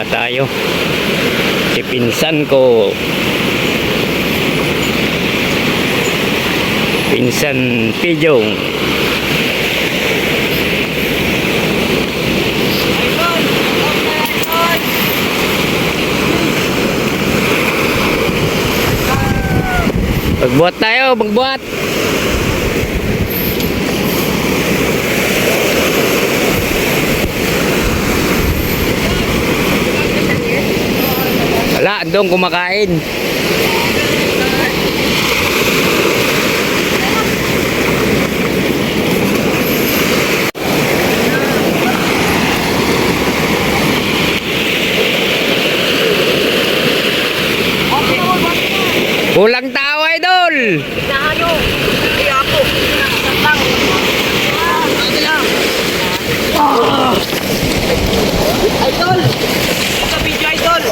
baba tayo. Si pinsan ko, pinsan Pijong. Magbuhat tayo, magbuhat. Wala, doon kumakain. Kulang tao, idol. Nahano, hindi ako. Santang. Idol! Pagka-video, idol!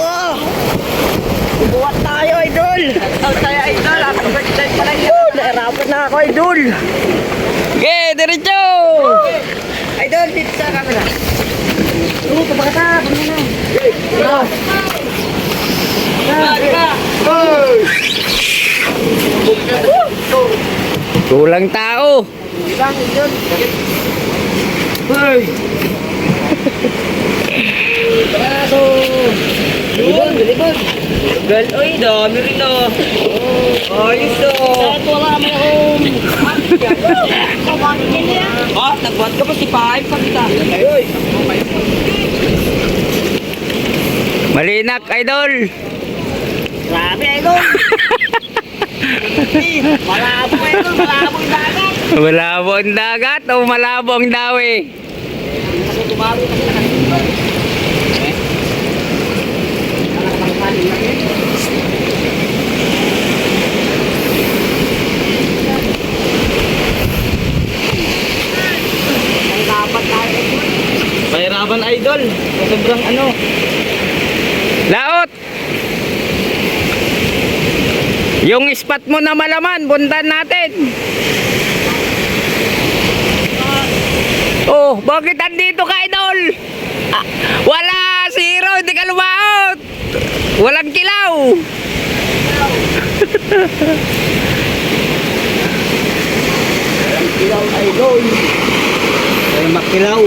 Buhat tayo, idol! Buhat tayo, idol! Happy birthday pala yun! Nahirapan na ako, idol! Okay, diretso. Idol, dito sa camera. Oo, pabakata! Pagkana! Kulang tao. Ibang, idol! Hoy! Braso! Libon, libon! Gal, oy, dami rin oh! Ayos oh! Kahit wala may home! Ah, nagbuhat ka pa si Paim pa kita! Ay! Malinak, idol. Grabe, idol! Malabo, idol! Malabo yung dagat! Malabo ang dagat o malabo ang dawi? Kasi tumaro kasi nakasipan. Mahirapan, idol. Sobrang ano. Laot. Yung spot mo na malaman, buntan natin. Oh, bakit andito ka, idol? Ah, wala, zero, hindi ka lumaot. Walang kilaw. Kilaw, idol. Ay, makilaw.